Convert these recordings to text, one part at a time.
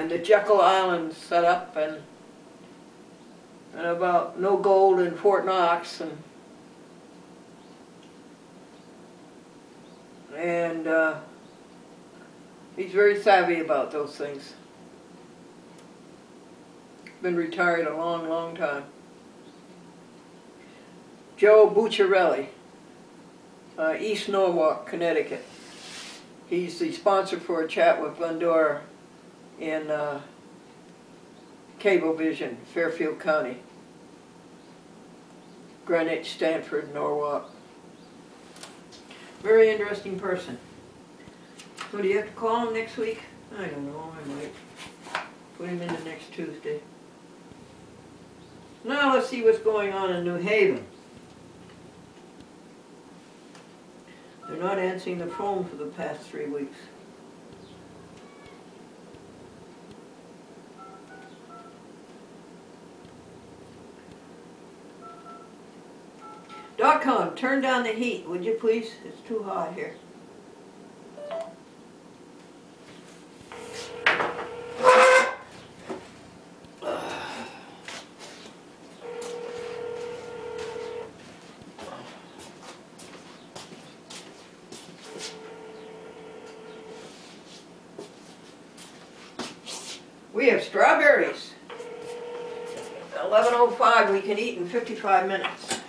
and the Jekyll Island set up, and about no gold in Fort Knox, and he's very savvy about those things. Been retired a long, long time. Joe Bucciarelli, East Norwalk, Connecticut. He's the sponsor for a chat with Glendora in Cablevision, Fairfield County. Greenwich, Stanford, Norwalk. Very interesting person. So do you have to call him next week? I don't know, I might put him into next Tuesday. Now let's see what's going on in New Haven. They're not answering the phone for the past 3 weeks. .com, turn down the heat, would you please? It's too hot here. We have strawberries. 11:05, we can eat in 55 minutes. This is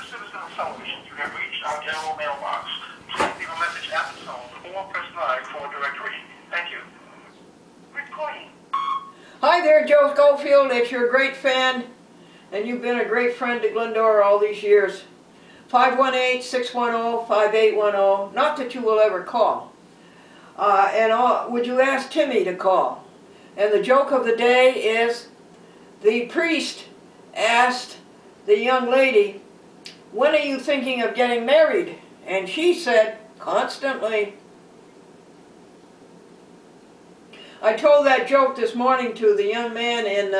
Citizen Television. You have reached our general mailbox. Please leave a message at the tone or press 9 for directory. Thank you. Recording. Hi there, Joe Schofield. It's your great fan, and you've been a great friend to Glendora all these years. 518-610-5810. Not that you will ever call. Would you ask Timmy to call? And the joke of the day is the priest asked the young lady, "When are you thinking of getting married?" And she said, "Constantly." I told that joke this morning to the young man in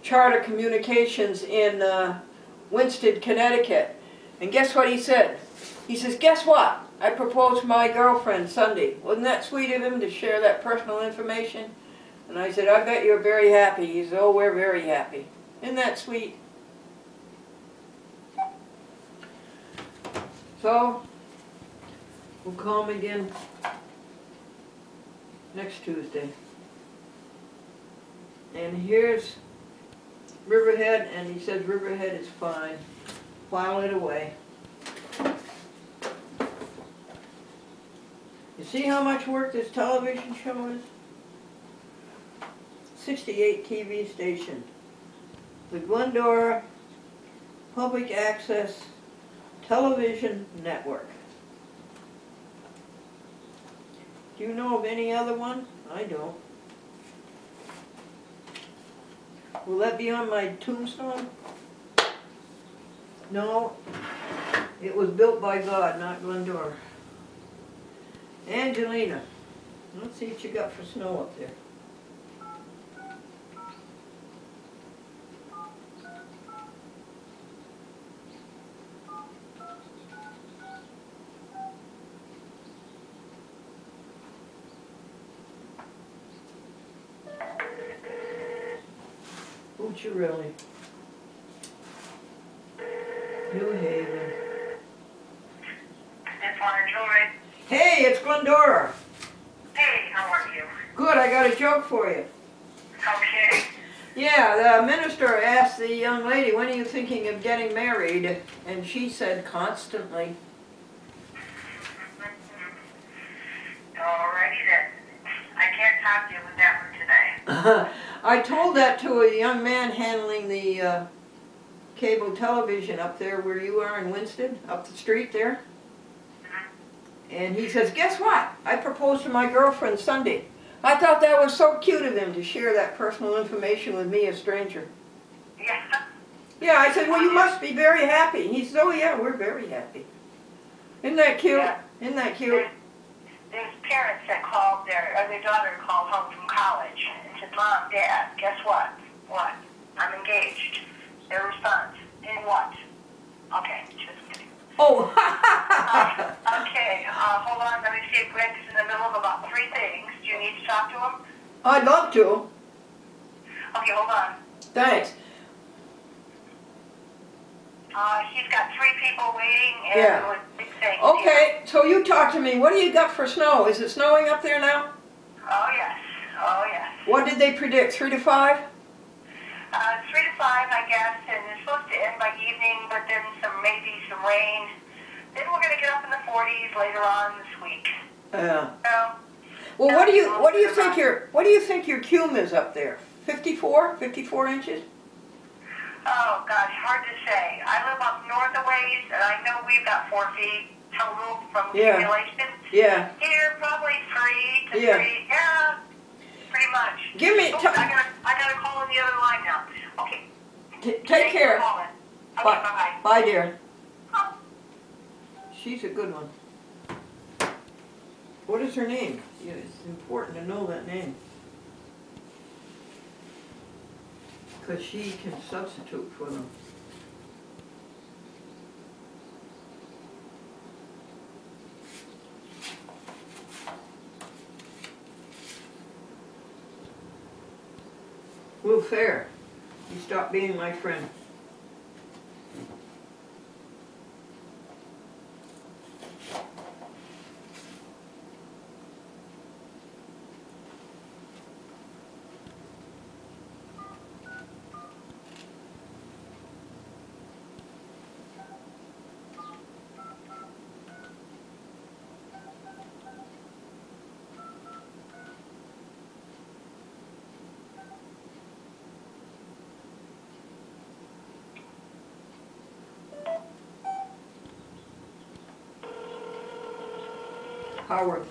Charter Communications in Winston, Connecticut. And guess what he said? He says, "Guess what? I proposed to my girlfriend Sunday." Wasn't that sweet of him to share that personal information? And I said, "I bet you're very happy." He said, "Oh, we're very happy." Isn't that sweet? So, we'll call him again next Tuesday. And here's Riverhead, and he says Riverhead is fine. File it away. You see how much work this television show is? 68 TV station. The Glendora Public Access Television Network. Do you know of any other one? I don't. Will that be on my tombstone? No. It was built by God, not Glendora. Angelina. Let's see what you got for snow up there. Bucciarelli, New Haven. It's Marjorie. Hey, it's Glendora. Hey, how are you? Good, I got a joke for you. Okay. Yeah, the minister asked the young lady, "When are you thinking of getting married?" And she said, "Constantly." Alrighty then. I can't talk to you with that one today. I told that to a young man handling the cable television up there where you are in Winston, up the street there. And he says, "Guess what? I proposed to my girlfriend Sunday." I thought that was so cute of him to share that personal information with me, a stranger. Yeah. Yeah, I said, "Well, you must be very happy." He said, "Oh yeah, we're very happy." Isn't that cute? Yeah. Isn't that cute? There's parents that called their daughter called home from college and said, "Mom, Dad, guess what? What? I'm engaged." Their response, "In what?" Okay, just kidding. Oh. Okay, hold on, let me see if Greg is in the middle of about 3 things. Do you need to talk to him? I'd love to. Okay, hold on. Thanks. He's got 3 people waiting, and Yeah. with big things. Okay, so you talk to me. What do you got for snow? Is it snowing up there now? Oh, yes. Oh, yes. What did they predict, 3 to 5? 3 to 5, I guess, and it's supposed to end by evening, but then maybe some rain. Then we're going to get up in the 40s later on this week. Yeah. So, Well, what do you think your cume is up there? 54 inches? oh, God, hard to say. I live up north a ways, and I know we've got 4 feet total from accumulation. Yeah. Here, probably 3 to Yeah. 3. Yeah, pretty much. Give me. I gotta call on the other line now. Okay. Take care. Okay, Bye. bye-bye. Bye, dear. She's a good one. What is her name? Yeah, it's important to know that name. Because she can substitute for them. Lou Fair, you stopped being my friend. Howard.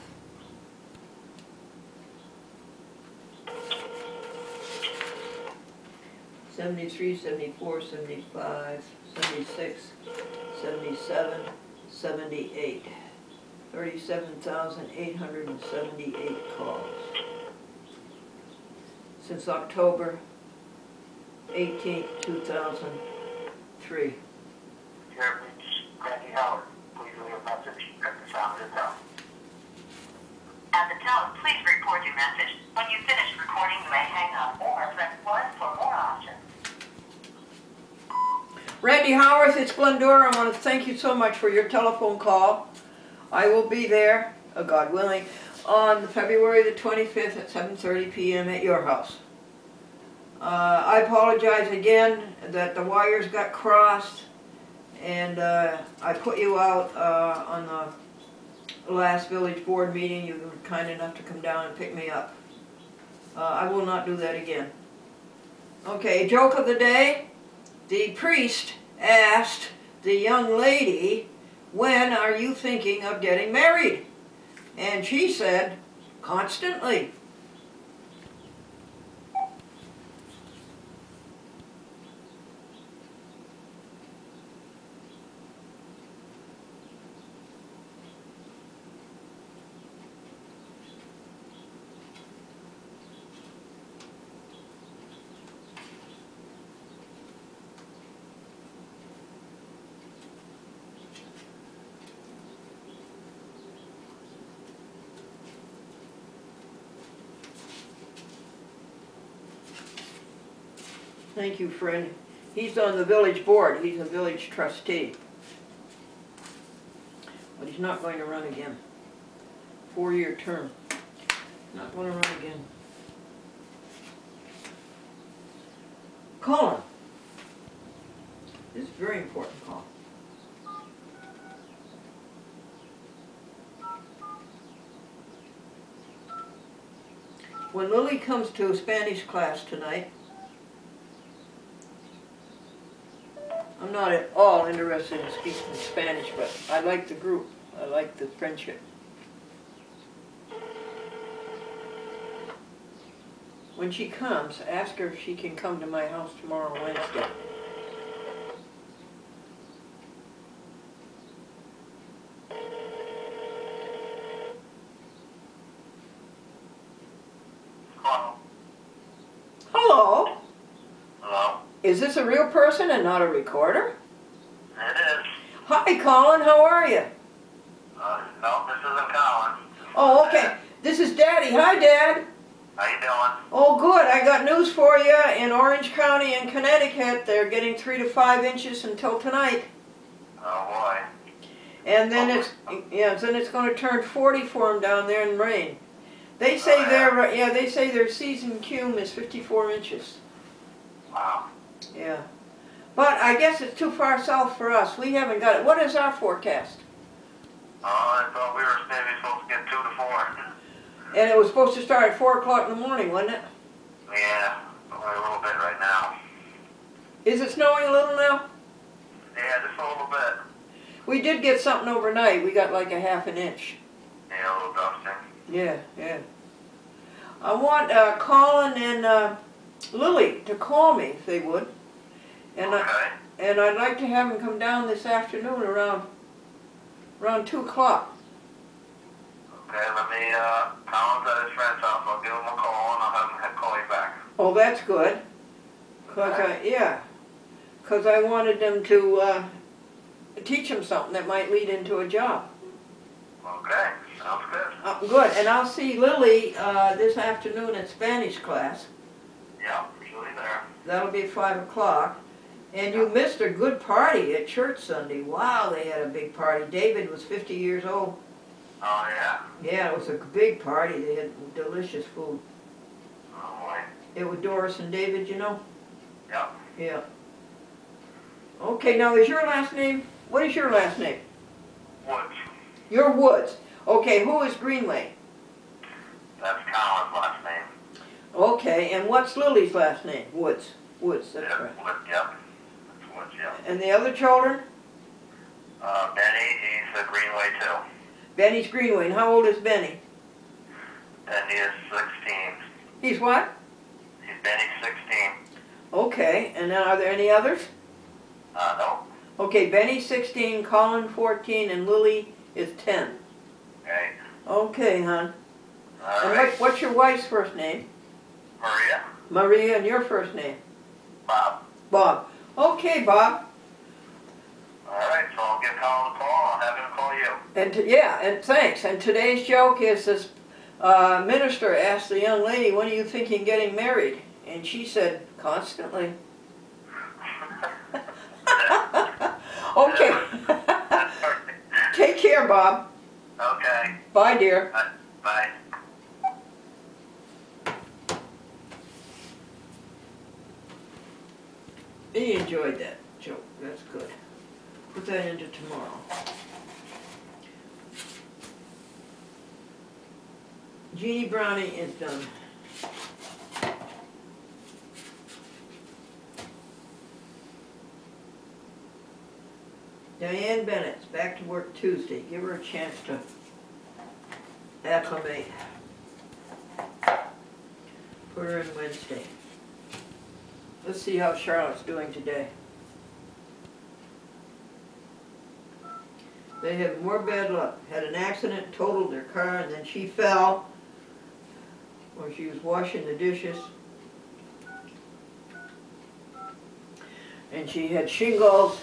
'73, '74, '75, '76, '77, '78. 37,878 calls. Since October 18th, 2003. Here, reach Randy Howard. Please leave a message at the sound of the tone. At the tone, please record your message. When you finish recording, you may hang up or press 1 for more options. Randy Howarth, it's Glendora. I want to thank you so much for your telephone call. I will be there, God willing, on February the 25th at 7:30 p.m. at your house. I apologize again that the wires got crossed, and I put you out on the last village board meeting. You were kind enough to come down and pick me up. I will not do that again. Okay, joke of the day. The priest asked the young lady, "When are you thinking of getting married?" And she said, "Constantly." Thank you, friend. He's on the village board. He's a village trustee. But he's not going to run again. 4-year term. Not going to run again. Call him. This is a very important call. When Lily comes to a Spanish class tonight, I'm not at all interested in speaking Spanish, but I like the group. I like the friendship. When she comes, ask her if she can come to my house tomorrow, Wednesday. Hello. Hello? Hello. Is this a real person and not a recorder? It is. Hi, Colin. How are you? No, this isn't Colin. Oh, okay. This is Daddy. Hi, Dad. How you doing? Oh, good. I got news for you. In Orange County in Connecticut, they're getting 3 to 5 inches until tonight. Oh boy. And then it's going to turn 40 for them down there in rain. They say they say their season cume is 54 inches. Wow. Yeah. But I guess it's too far south for us. We haven't got it. What is our forecast? Oh, I thought we were maybe supposed to get 2 to 4. And it was supposed to start at 4 o'clock in the morning, wasn't it? Yeah, only a little bit right now. Is it snowing a little now? Yeah, just a little bit. We did get something overnight. We got like a half an inch. Yeah, a little dusting. Yeah, yeah. I want Colin and Lily to call me if they would. And Okay. I'd like to have them come down this afternoon around 2 o'clock. Okay, let me, Colin's at his friend's house. I'll give him a call and I'll have him call you back. Oh, that's good. Cause I wanted them to teach them something that might lead into a job. Okay, sounds good. Good, and I'll see Lily this afternoon at Spanish class. Yeah, usually there. That'll be 5 o'clock. And you missed a good party at church Sunday. Wow, they had a big party. David was 50 years old. Oh, yeah? Yeah, it was a big party. They had delicious food. Oh, boy. It was Doris and David, you know? Yep. Yeah. Okay, now is your last name? What is your last name? Woods. You're Woods. Okay, who is Greenway? That's Colin's last name. Okay, and what's Lily's last name? Woods. Woods, that's Yep, right. Woods, yep. That's Woods, yep. And the other children? Benny, he's a Greenway too. Benny's Greenway. And how old is Benny? Benny is 16. He's what? Benny's 16. Okay, and now are there any others? No. Okay, Benny's 16, Colin 14, and Lily is 10. Okay. Okay, hon. All And right. what's your wife's first name? Maria. Maria, and your first name? Bob. Bob. Okay, Bob. All right, so I'll give Colin a call. I'll have him call you. And and thanks. And today's joke is this minister asked the young lady, "When are you thinking getting married?" And she said, "Constantly." Okay. Take care, Bob. Okay. Bye, dear. Bye. He enjoyed that joke. That's good. Put that into tomorrow. Jeannie Brownie is done. Diane Bennett's back to work Tuesday. Give her a chance to acclimate. Put her in Wednesday. Let's see how Charlotte's doing today. They had more bad luck. Had an accident, totaled their car, and then she fell while she was washing the dishes. And she had shingles.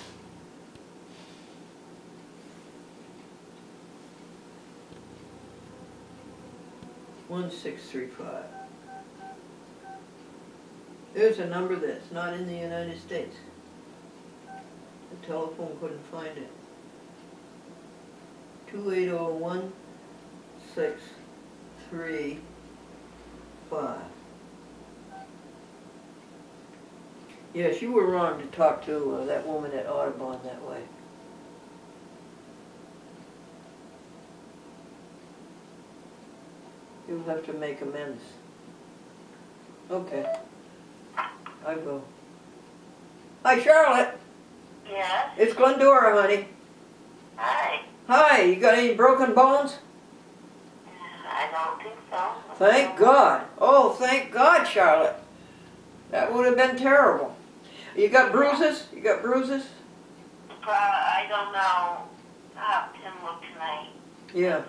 (1635). There's a number that's not in the United States. The telephone couldn't find it. 280-1635. Yes, you were wrong to talk to that woman at Audubon that way. You'll have to make amends. Okay. I will. Hi, Charlotte. Yes? It's Glendora, honey. Hi. Hi, you got any broken bones? I don't think so. Thank God. Oh, thank God, Charlotte. That would have been terrible. You got bruises? You got bruises? I don't know. I'll have Tim look tonight. Yeah.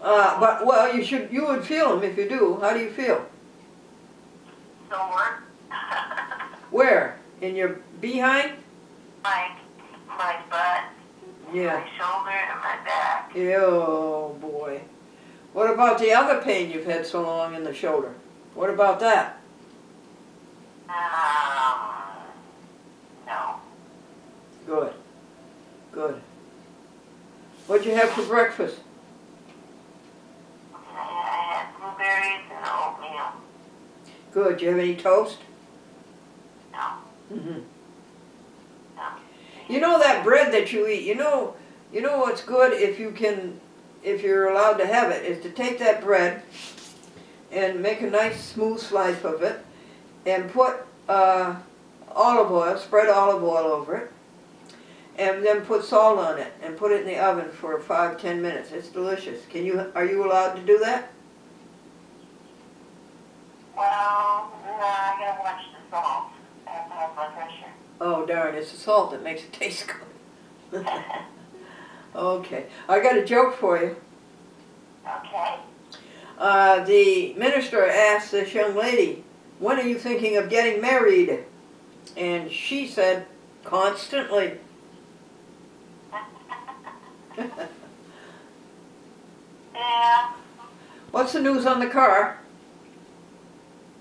But, well, you would feel them if you do. How do you feel? Sore. Where? In your behind? My butt, Yeah. my shoulder, and my back. Oh, boy. What about the other pain you've had so long in the shoulder? What about that? No. Good. Good. What'd you have for breakfast? I had blueberries and oatmeal. Good. Do you have any toast? No. Mm-hmm. No. You know that bread that you eat, you know what's good if you're allowed to have it, is to take that bread and make a nice smooth slice of it and put olive oil, spread olive oil over it, and then put salt on it and put it in the oven for 5-10 minutes. It's delicious. Are you allowed to do that? Well, no, I gotta watch the salt. I have high blood pressure. Oh darn, it's the salt that makes it taste good. Okay, I got a joke for you. Okay. The minister asked this young lady, "When are you thinking of getting married?" And she said, "Constantly." Yeah. What's the news on the car?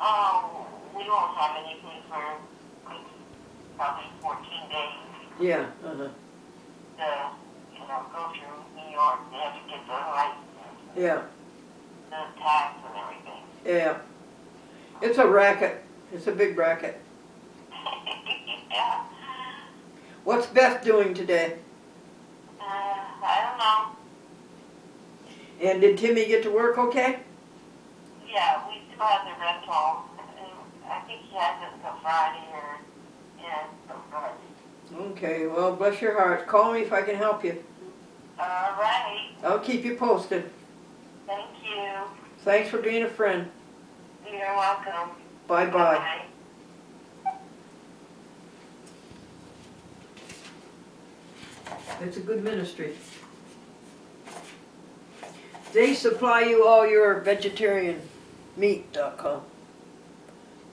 Oh, we won't have anything for like, probably 14 days. Yeah, uh-huh. Go through New York. They have to get the license, Yeah, the tax, and everything. yeah. It's a racket. It's a big racket. Yeah. What's Beth doing today? I don't know. And did Timmy get to work okay? Yeah, we still have the rental. I think he has it until Friday or, yeah, until Friday. Okay, well, bless your heart. Call me if I can help you. All right. I'll keep you posted. Thank you. Thanks for being a friend. You're welcome. Bye-bye. Bye. It's a good ministry. They supply you all your vegetarian meat.com.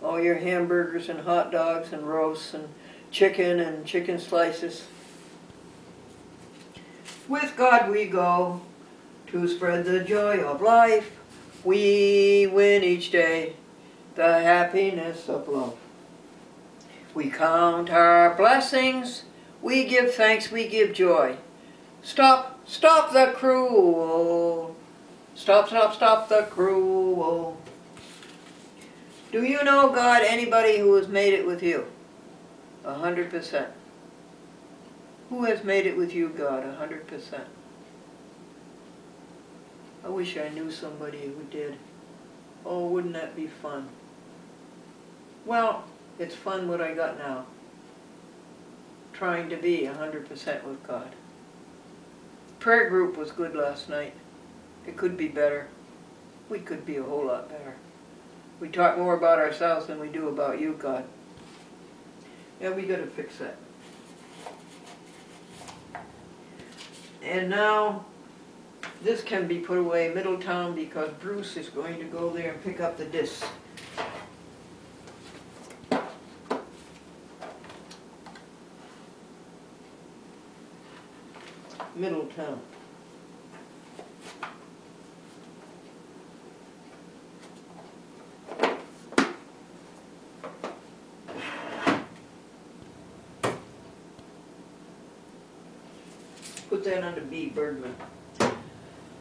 All your hamburgers and hot dogs and roasts and chicken slices. With God we go to spread the joy of life. We win each day the happiness of love. We count our blessings, we give thanks, we give joy. Stop the cruel. Stop the cruel. Do you know, God, anybody who has made it with you? 100%. Who has made it with you, God? 100%. I wish I knew somebody who did. Oh, wouldn't that be fun? Well, it's fun what I got now. Trying to be 100% with God. Prayer group was good last night. It could be better. We could be a whole lot better. We talk more about ourselves than we do about you, God. Yeah, we got to fix that. And now, this can be put away Middletown because Bruce is going to go there and pick up the discs. Middletown. Put that under B. Bergman.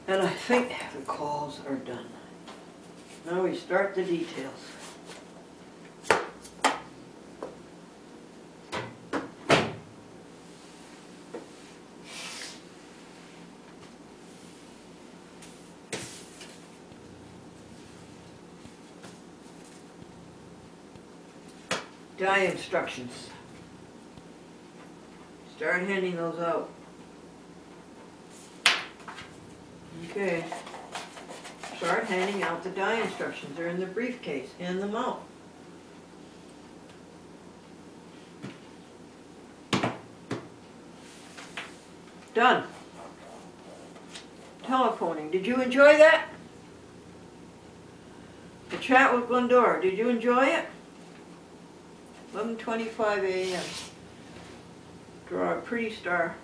And I think the calls are done. Now we start the details. Die instructions. Start handing those out. Okay. Start handing out the die instructions. They're in the briefcase. Hand them out. Done. Telephoning. Did you enjoy that? The chat with Glendora. Did you enjoy it? 11:25 a.m. Draw a pretty star.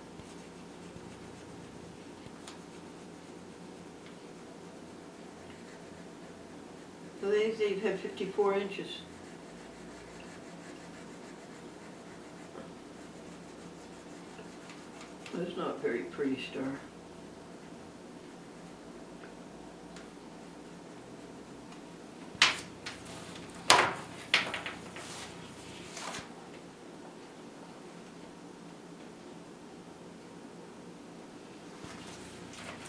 So they've had 54 inches. That's not a very pretty star.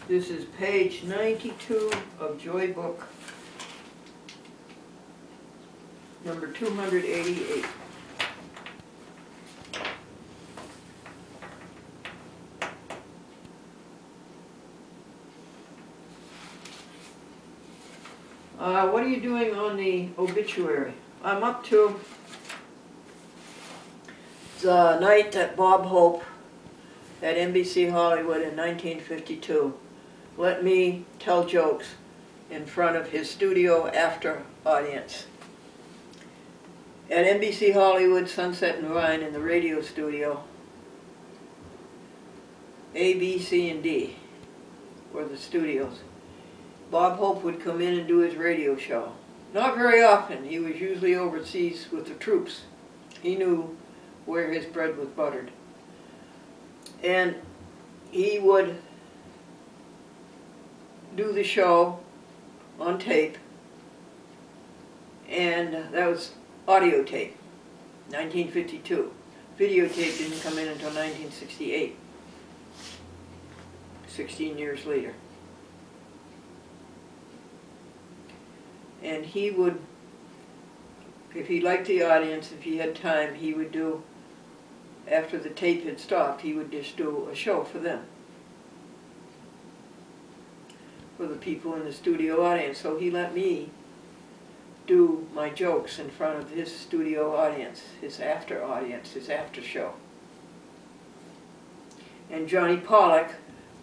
This is page 92 of Joy Book, number 288. What are you doing on the obituary? I'm up to the night that Bob Hope at NBC Hollywood in 1952 let me tell jokes in front of his studio after audience. At NBC Hollywood, Sunset and Vine in the radio studio, A, B, C, and D were the studios. Bob Hope would come in and do his radio show. Not very often. He was usually overseas with the troops. He knew where his bread was buttered. And he would do the show on tape, and that was audio tape, 1952. Videotape didn't come in until 1968, 16 years later. And he would, if he liked the audience, if he had time, he would do, after the tape had stopped, he would just do a show for them, for the people in the studio audience. So he let me do my jokes in front of his studio audience, his after audience, his after show. And Johnny Pollock,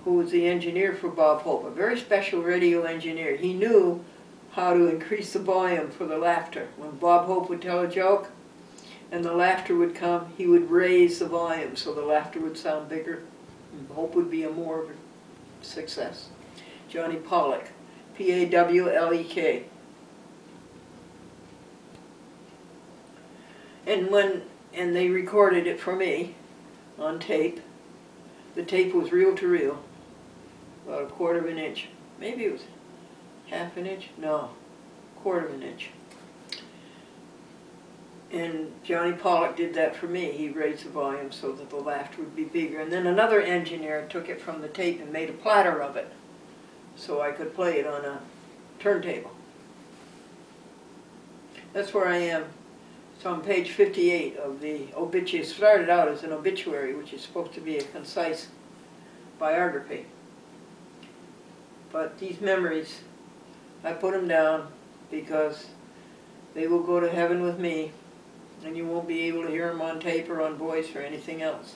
who was the engineer for Bob Hope, a very special radio engineer, he knew how to increase the volume for the laughter. When Bob Hope would tell a joke and the laughter would come, he would raise the volume so the laughter would sound bigger and Hope would be a success. Johnny Pollock, P-A-W-L-E-K. And they recorded it for me on tape. The tape was reel to reel, about 1/4 of an inch. Maybe it was 1/2 an inch? No, 1/4 of an inch. And Johnny Pollock did that for me. He raised the volume so that the laughter would be bigger. And then another engineer took it from the tape and made a platter of it so I could play it on a turntable. That's where I am. It's on page 58 of the obituary. It started out as an obituary, which is supposed to be a concise biography. But these memories, I put them down because they will go to heaven with me, and you won't be able to hear them on tape or on voice or anything else.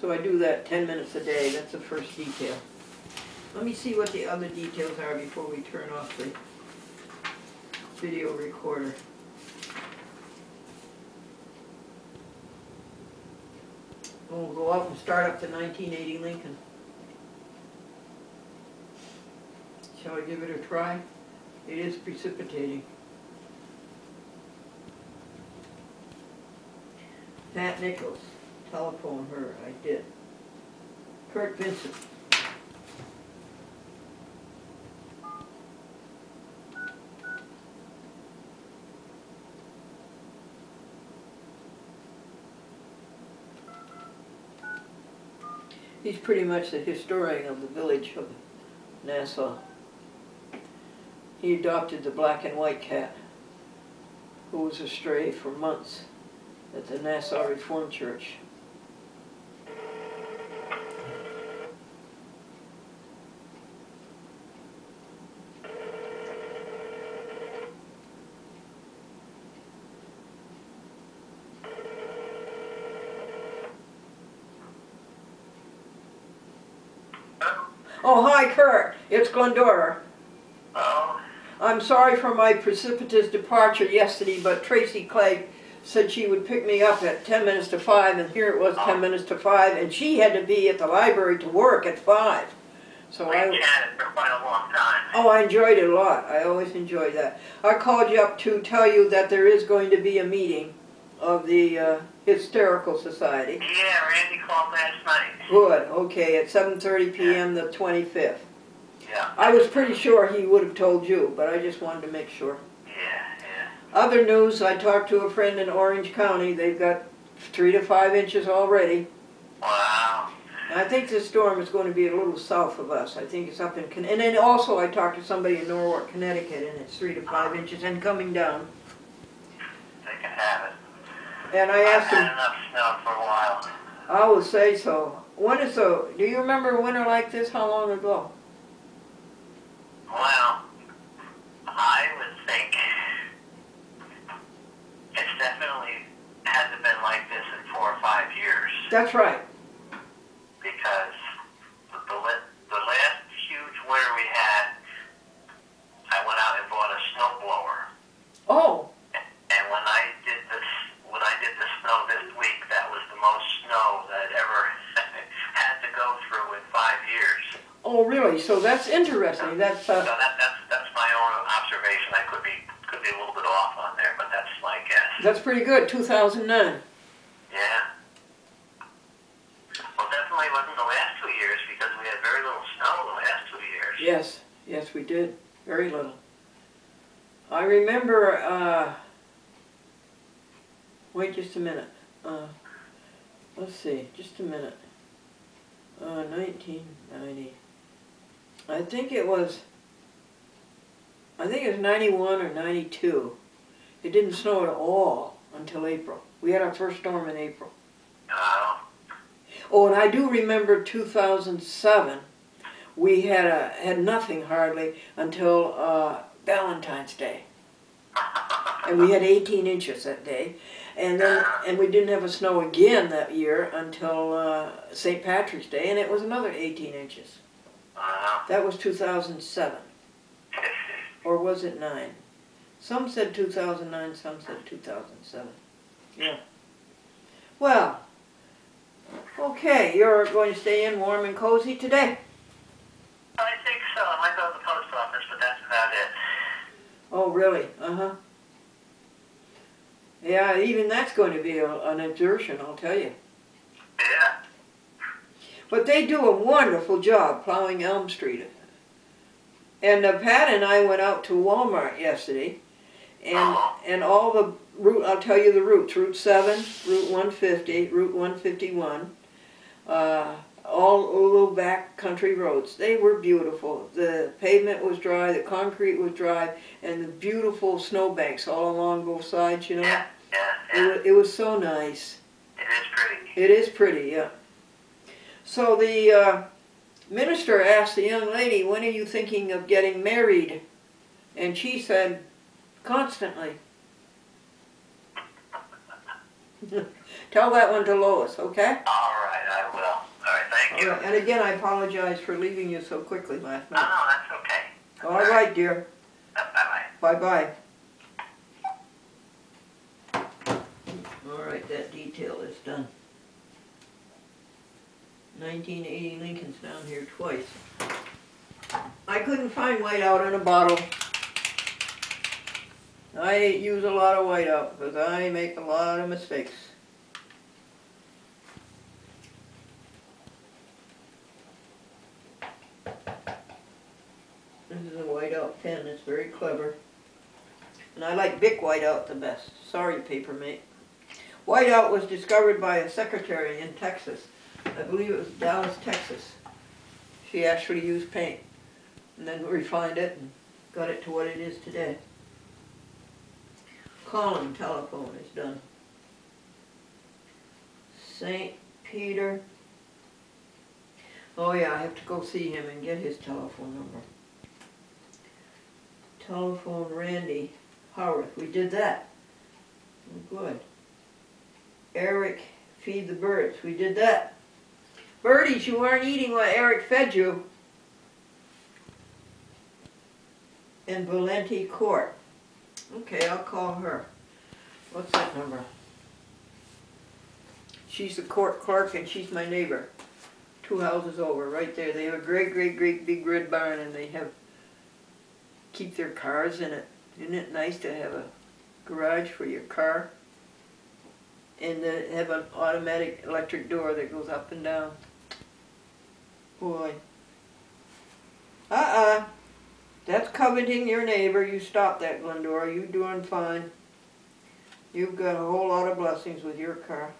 So I do that 10 minutes a day. That's the first detail. Let me see what the other details are before we turn off the video recorder. We'll go out and start up the 1980 Lincoln. Shall I give it a try? It is precipitating. Pat Nichols, telephone her, I did. Kurt Vincent. He's pretty much the historian of the village of Nassau. He adopted the black and white cat, who was a stray for months at the Nassau Reformed Church. Oh, hi, Kurt. It's Glendora. Oh. I'm sorry for my precipitous departure yesterday, but Tracy Clay said she would pick me up at 10 minutes to 5, and here it was 10 minutes to 5, and she had to be at the library to work at 5. So We chatted for quite a long time. Oh, I enjoyed it a lot. I always enjoy that. I called you up to tell you that there is going to be a meeting of the Hysterical Society. Yeah, Randy called last night. Good, okay, at 7:30 p.m. the 25th. Yeah. I was pretty sure he would have told you, but I just wanted to make sure. Yeah. Other news, I talked to a friend in Orange County. They've got 3 to 5 inches already. Wow. I think this storm is going to be a little south of us. I think it's up in, and then also I talked to somebody in Norwalk, Connecticut, and it's 3 to 5 inches and coming down. They can have it. And I asked him, I've had enough snow for a while. I would say so. Do you remember a winter like this? How long ago? Well, I would think it's definitely hasn't been like this in 4 or 5 years. That's right. Because the last huge winter we had, I went out and bought a snow blower. Oh. And when I did the snow this week, that was the most snow that I'd ever had to go through in 5 years. Oh, really? So that's interesting. That's so that's my own observation. I could be a little bit off on there, but that's my guess. That's pretty good. 2009. Yeah. Well, definitely wasn't the last 2 years because we had very little snow the last 2 years. Yes, we did. Very little. I remember, wait just a minute. Let's see, just a minute. 1990. I think it was 91 or 92. It didn't snow at all until April. We had our first storm in April. Oh, and I do remember 2007. We had nothing hardly until Valentine's Day, and we had 18 inches that day, and we didn't have a snow again that year until St. Patrick's Day, and it was another 18 inches. That was 2007, or was it 9? Some said 2009, some said 2007. Yeah. Well. Okay, you're going to stay in warm and cozy today? I think so. I might go to the post office, but that's about it. Oh, really? Uh-huh. Yeah, even that's going to be an exertion, I'll tell you. Yeah. But they do a wonderful job plowing Elm Street. And Pat and I went out to Walmart yesterday, and all the route, I'll tell you the routes, Route 7, Route 150, Route 151, all little back country roads. They were beautiful. The pavement was dry, the concrete was dry, and the beautiful snowbanks all along both sides, you know. Yeah. It was so nice. It is pretty. It is pretty, yeah. So the minister asked the young lady, when are you thinking of getting married? And she said, constantly. Tell that one to Lois, okay? All right, I will. All right, thank you. All right. And again, I apologize for leaving you so quickly last night. No, that's okay. All right, dear. Bye-bye. Bye-bye. All right, that detail is done. 1980 Lincoln's down here twice. I couldn't find whiteout in a bottle. I use a lot of whiteout because I make a lot of mistakes. This is a whiteout pen. It's very clever. And I like Bic whiteout the best. Sorry, Papermate. Whiteout was discovered by a secretary in Texas. I believe it was Dallas, Texas. She actually used paint and then refined it and got it to what it is today. Calling telephone is done. St. Peter. Oh yeah, I have to go see him and get his telephone number. Telephone Randy Howarth. We did that. Oh, good. Eric, feed the birds. We did that. Birdies, you weren't eating what Eric fed you. In Valenti Court. Okay, I'll call her. What's that number? She's the court clerk and she's my neighbor. 2 houses over, right there. They have a great, great, great big red barn, and they keep their cars in it. Isn't it nice to have a garage for your car? And they have an automatic electric door that goes up and down. Boy. That's coveting your neighbor. You stop that, Glendora. You're doing fine. You've got a whole lot of blessings with your car.